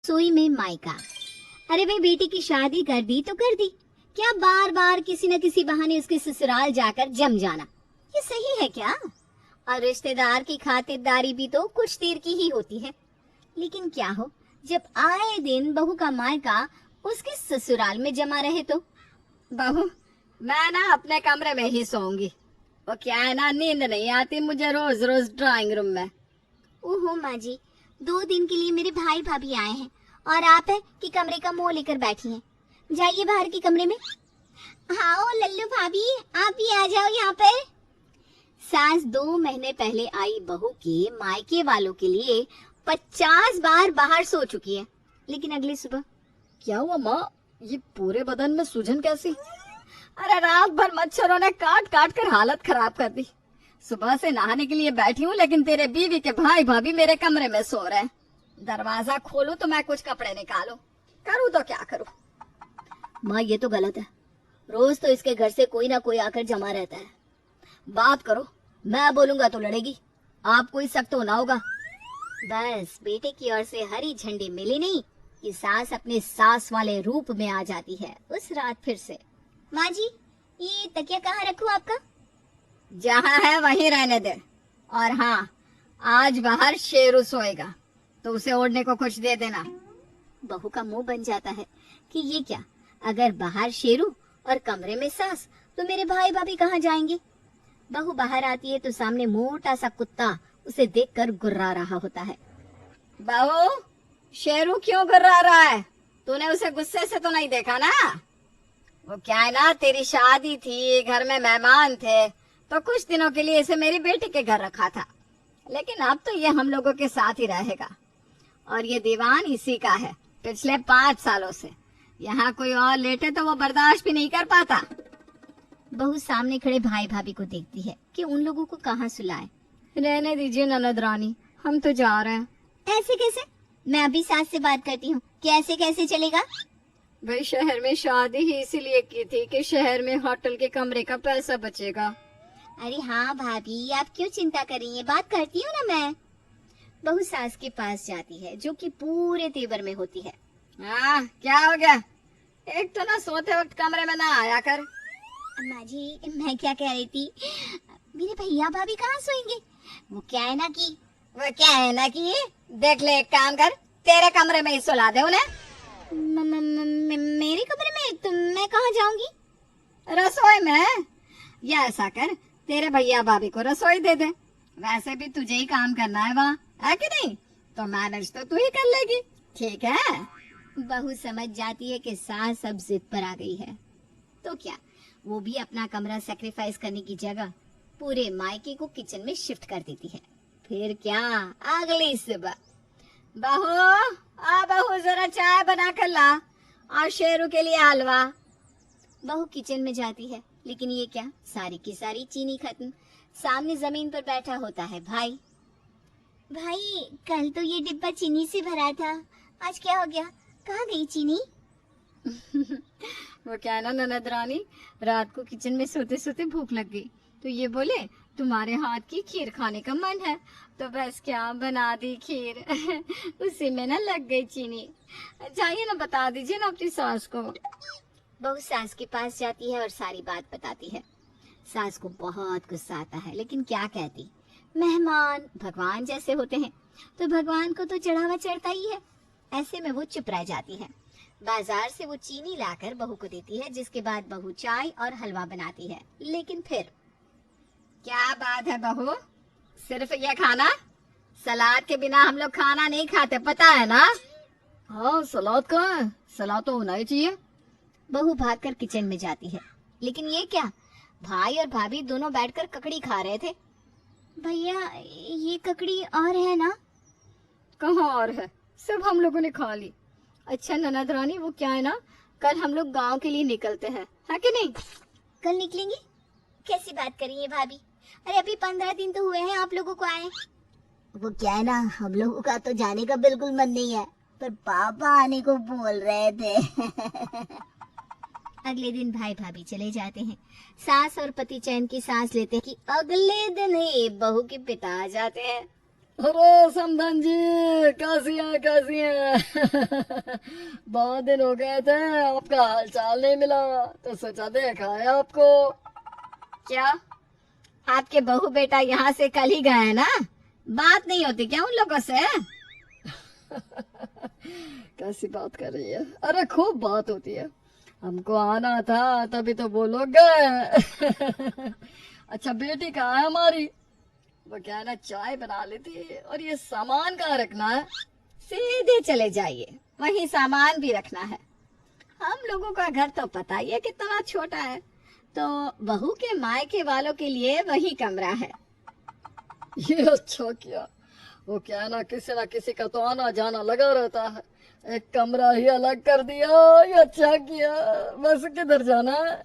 सोई में मायका। अरे भाई, बेटी की शादी कर दी तो कर दी, क्या बार बार किसी न किसी बहाने उसके ससुराल जाकर जम जाना, ये सही है क्या? और रिश्तेदार की खातिरदारी भी तो कुछ देर की ही होती है। लेकिन क्या हो, जब आए दिन बहू का मायका उसके ससुराल में जमा रहे तो। बहू, मैं ना अपने कमरे में ही सोऊंगी। वो क्या है ना, नींद नहीं आती मुझे रोज रोज ड्राइंग रूम में। ओहो माँ जी, 2 दिन के लिए मेरे भाई भाभी आए हैं और आप है कि कमरे का मुंह लेकर बैठी हैं। जाइए बाहर के कमरे में। हाँ लल्लू भाभी, आप भी आ जाओ यहाँ पर। सास 2 महीने पहले आई बहू के मायके वालों के लिए 50 बार बाहर सो चुकी है, लेकिन अगली सुबह। क्या हुआ माँ, ये पूरे बदन में सूजन कैसी? अरे रात भर मच्छरों ने काट काट कर हालत खराब कर दी। सुबह से नहाने के लिए बैठी हूँ, लेकिन तेरे बीवी के भाई भाभी मेरे कमरे में सो रहे हैं। दरवाजा खोलूं तो मैं कुछ कपड़े निकालूं, करूँ तो क्या करूँ? माँ ये तो गलत है, रोज तो इसके घर से कोई ना कोई आकर जमा रहता है। बात करो, मैं बोलूंगा तो लड़ेगी। आप कोई सख्त होना होगा। बस बेटे की ओर से हरी झंडी मिली नहीं कि सास अपने सास वाले रूप में आ जाती है उस रात फिर से। माँ जी, ये तकिया कहाँ रखूं आपका? जहाँ है वहीं रहने दे। और हाँ, आज बाहर शेरू सोएगा तो उसे ओढ़ने को कुछ दे देना। बहू का मुंह बन जाता है कि ये क्या, अगर बाहर शेरू और कमरे में सास तो मेरे भाई भाभी कहाँ जाएंगे? बहू बाहर आती है तो सामने मोटा सा कुत्ता उसे देखकर गुर्रा रहा होता है। बहू, शेरू क्यों गुर्रा रहा है? तूने उसे गुस्से से तो नहीं देखा ना? वो क्या है ना, तेरी शादी थी, घर में मेहमान थे, तो कुछ दिनों के लिए इसे मेरी बेटी के घर रखा था। लेकिन अब तो ये हम लोगों के साथ ही रहेगा। और ये दीवान इसी का है पिछले 5 सालों से। यहाँ कोई और लेटे तो वो बर्दाश्त भी नहीं कर पाता। बहू सामने खड़े भाई भाभी को देखती है कि उन लोगों को कहाँ सुलाए। रहने दीजिए ननद रानी, हम तो जा रहे हैं। ऐसे कैसे? मैं अभी सास से बात करती हूँ। कैसे कैसे चलेगा? भाई, शहर में शादी ही इसीलिए की थी कि शहर में होटल के कमरे का पैसा बचेगा। अरे हाँ भाभी, आप क्यों चिंता कर रही हैं, बात करती हूँ ना मैं। बहू सास के पास जाती है जो कि पूरे तेवर में होती है। हाँ, क्या हो गया? एक तो ना सोते वक्त कमरे में ना आया कर। अम्मा जी, मैं क्या कह रही थी, मेरे भैया भाभी कहाँ सोएंगे? वो क्या है ना कि देख ले, एक काम कर, तेरे कमरे में ही सुला दे उन्हें। मेरे कमरे में? तो मैं कहाँ जाऊंगी? रसोई में। या ऐसा कर, तेरे भैया भाभी को रसोई दे दे। वैसे भी तुझे ही काम करना है वहाँ, है कि नहीं? तो मैनेज तो तू ही कर लेगी, ठीक है? बहू समझ जाती है कि सास अब जिद पर आ गई है, तो क्या वो भी अपना कमरा सेक्रीफाइस करने की जगह पूरे मायके को किचन में शिफ्ट कर देती है। फिर क्या, अगली सुबह, बहू जरा चाय बना कर ला, और शेरू के लिए हलवा। बहू किचन में जाती है, लेकिन ये क्या, सारी की सारी चीनी खत्म। सामने जमीन पर बैठा होता है भाई। भाई, कल तो ये डिब्बा चीनी से भरा था, आज क्या हो गया, कहाँ गई चीनी? वो क्या है ना ननद रानी, रात को किचन में सोते सोते भूख लग गई, तो ये बोले तुम्हारे हाथ की खीर खाने का मन है, तो बस क्या बना दी खीर। उसी में ना लग गई चीनी। जाइए ना, बता दीजिए ना अपनी सास को। बहू सास के पास जाती है और सारी बात बताती है। सास को बहुत गुस्सा आता है, लेकिन क्या कहती, मेहमान भगवान जैसे होते हैं, तो भगवान को तो चढ़ावा चढ़ता ही है। ऐसे में वो चुप रह जाती है। बाजार से वो चीनी लाकर बहू को देती है, जिसके बाद बहू चाय और हलवा बनाती है। लेकिन फिर क्या बात है बहू, सिर्फ ये खाना? सलाद के बिना हम लोग खाना नहीं खाते, पता है ना? हाँ, सलाद का है, सलाद तो होना ही चाहिए। बहू भागकर किचन में जाती है, लेकिन ये क्या, भाई और भाभी दोनों बैठकर ककड़ी खा रहे थे। भैया, ये ककड़ी और है ना? कहाँ और है, सब हम लोगों ने खा ली। अच्छा ननद रानी, वो क्या है ना, कल हम लोग गांव के लिए निकलते हैं, है कि नहीं? कल निकलेंगे? कैसी बात कर रही है भाभी? अरे अभी 15 दिन तो हुए हैं आप लोगों को आए। वो क्या है ना, हम लोगों का तो जाने का बिल्कुल मन नहीं है, पर पापा आने को बोल रहे थे। अगले दिन भाई भाभी चले जाते हैं। सास और पति चैन की सांस लेते हैं कि अगले दिन ही बहू के पिता आ जाते हैं। अरे समधन जी, कैसी हैं कैसी हैं? बहुत दिन हो गए थे, आपका हाल चाल नहीं मिला तो सोचा देखा है आपको। क्या आपके बहू बेटा यहाँ से कल ही गए हैं ना? बात नहीं होती क्या उन लोगों से? कैसी बात कर रही है? अरे खूब बात होती है, हमको आना था तभी तो वो लोग गए। अच्छा बेटी कहाँ है हमारी? वो क्या है ना, चाय बना लेती। और ये सामान कहाँ रखना है? सीधे चले जाइए, वहीं सामान भी रखना है। हम लोगों का घर तो पता ही है कितना छोटा है, तो बहू के मायके वालों के लिए वही कमरा है। ये अच्छा किया, वो क्या है ना किसी का तो आना जाना लगा रहता है, एक कमरा ही अलग कर दिया। ये अच्छा किया, बस किधर जाना है?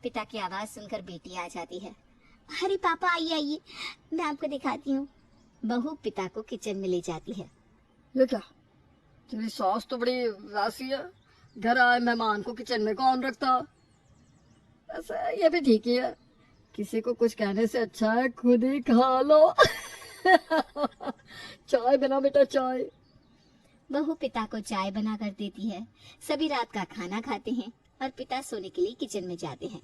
पिता की आवाज सुनकर बेटी आ जाती है। अरे पापा आइए आइए, मैं आपको दिखाती हूँ। बहू पिता को किचन में ले जाती है। ये क्या, तेरी सास तो बड़ी वैसी है, घर आए मेहमान को किचन में कौन रखता? ऐसा ये भी ठीक ही है, किसी को कुछ कहने से अच्छा है खुद ही खा लो। चाय बना बेटा चाय। बहू पिता को चाय बना कर देती है। सभी रात का खाना खाते हैं और पिता सोने के लिए किचन में जाते हैं।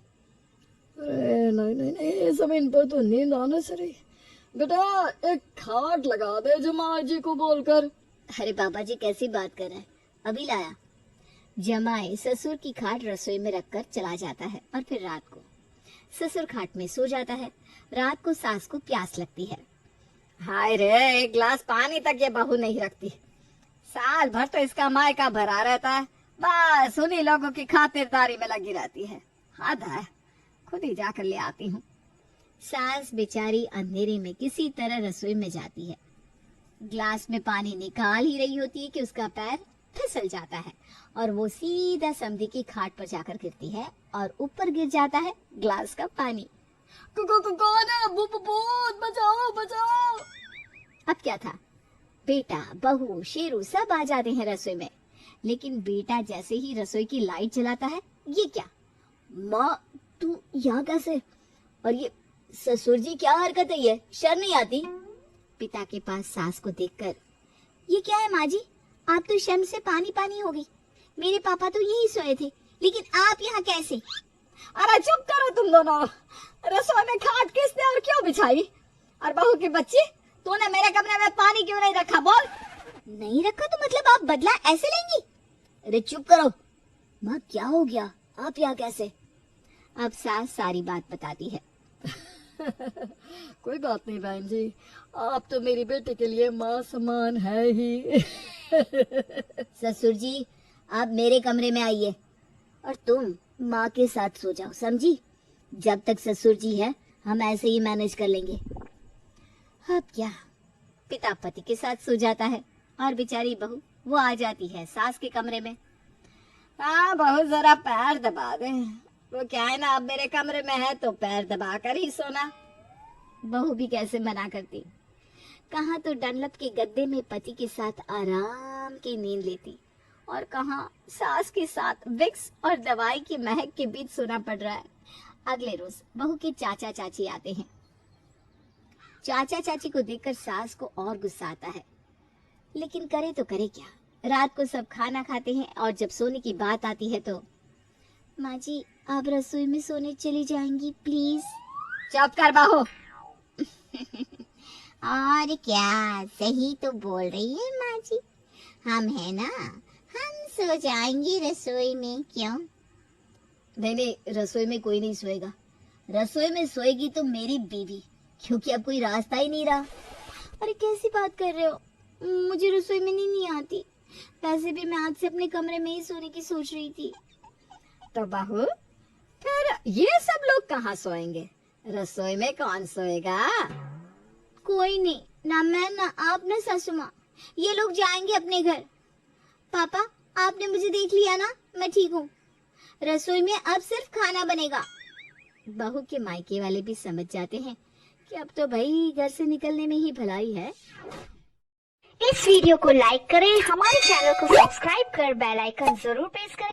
अरे नहीं नहीं नहीं, जमीन पर तो नींद आने से रही। बेटा एक खाट लगा दे जमाई जी को बोलकर। अरे बाबा जी कैसी बात कर रहे हैं, अभी लाया। जमाई ससुर की खाट रसोई में रखकर चला जाता है और फिर रात को ससुर खाट में सो जाता है। रात को सास को प्यास लगती है। हाय रे, एक गिलास पानी तक ये बहू नहीं रखती। साल भर तो इसका मायका भरा रहता है, बस उन्हीं लोगों की खातिरदारी में लगी रहती है। हद है, खुद ही जाकर ले आती हूँ। सास बेचारी अंधेरे में किसी तरह रसोई में जाती है। ग्लास में पानी निकाल ही रही होती है कि उसका पैर फिसल जाता है और वो सीधा समधी की खाट पर जाकर गिरती है और ऊपर गिर जाता है ग्लास का पानी। कौन है? भूत, बचाओ बचाओ। अब क्या था, बेटा बहू शेरू सब आ जाते हैं रसोई में। लेकिन बेटा जैसे ही रसोई की लाइट जलाता है, ये क्या माँ, तू यहाँ कैसे? और ये ससुर जी क्या हरकत है, ये शर्म नहीं आती? पिता के पास सास को देखकर, ये क्या है माँ जी, आप तो शर्म से पानी पानी हो गई। मेरे पापा तो यही सोए थे, लेकिन आप यहाँ कैसे? अरे चुप करो तुम दोनों, रसोई में खाट किसने और क्यों बिछाई? और बहू की बच्ची, तूने मेरे कमरे में पानी क्यों नहीं रखा? बोल। नहीं रखा तो मतलब आप बदला ऐसे लेंगी? अरे चुप करो माँ, क्या हो गया, आप यहाँ कैसे? अब सास सारी बात बताती है। कोई बात नहीं बहन जी, आप तो मेरी बेटी के लिए माँ समान है ही। ससुर जी आप मेरे कमरे में आइए और तुम माँ के साथ सो जाओ, समझी? जब तक ससुर जी है हम ऐसे ही मैनेज कर लेंगे। अब क्या, पिता पति के साथ सो जाता है और बेचारी बहू वो आ जाती है सास के कमरे में। हाँ बहू जरा पैर दबा दे, वो क्या है ना अब मेरे कमरे में है तो पैर दबा कर ही सोना। बहू भी कैसे मना करती, कहाँ तो डनलप के गद्दे में पति के साथ आराम की नींद लेती और कहाँ सास के साथ विक्स और दवाई की महक के बीच सोना पड़ रहा है। अगले रोज बहू के चाचा चाची आते हैं। चाचा चाची को देखकर सास को और गुस्सा आता है, लेकिन करे तो करे क्या। रात को सब खाना खाते हैं और जब सोने की बात आती है तो, माँ जी आप रसोई में सोने चली जाएंगी प्लीज? चुप कर बहू। और क्या, सही तो बोल रही है माँ जी, हम है ना, हम सो जाएंगे रसोई में। क्यों? नहीं नहीं, रसोई में कोई नहीं सोएगा। रसोई में सोएगी तो मेरी बीवी, क्योंकि अब कोई रास्ता ही नहीं रहा। अरे कैसी बात कर रहे हो, मुझे रसोई में नहीं आती। वैसे भी मैं आज से अपने कमरे में ही सोने की सोच रही थी। तो बहू फिर ये सब लोग कहाँ सोएंगे? रसोई में कौन सोएगा? कोई नहीं, ना मैं ना आप ना सासू माँ, ये लोग जाएंगे अपने घर। पापा आपने मुझे देख लिया ना, मैं ठीक हूँ। रसोई में अब सिर्फ खाना बनेगा। बहू के मायके वाले भी समझ जाते हैं कि अब तो भाई घर से निकलने में ही भलाई है। इस वीडियो को लाइक करें, हमारे चैनल को सब्सक्राइब कर बेल आइकन जरूर प्रेस करें।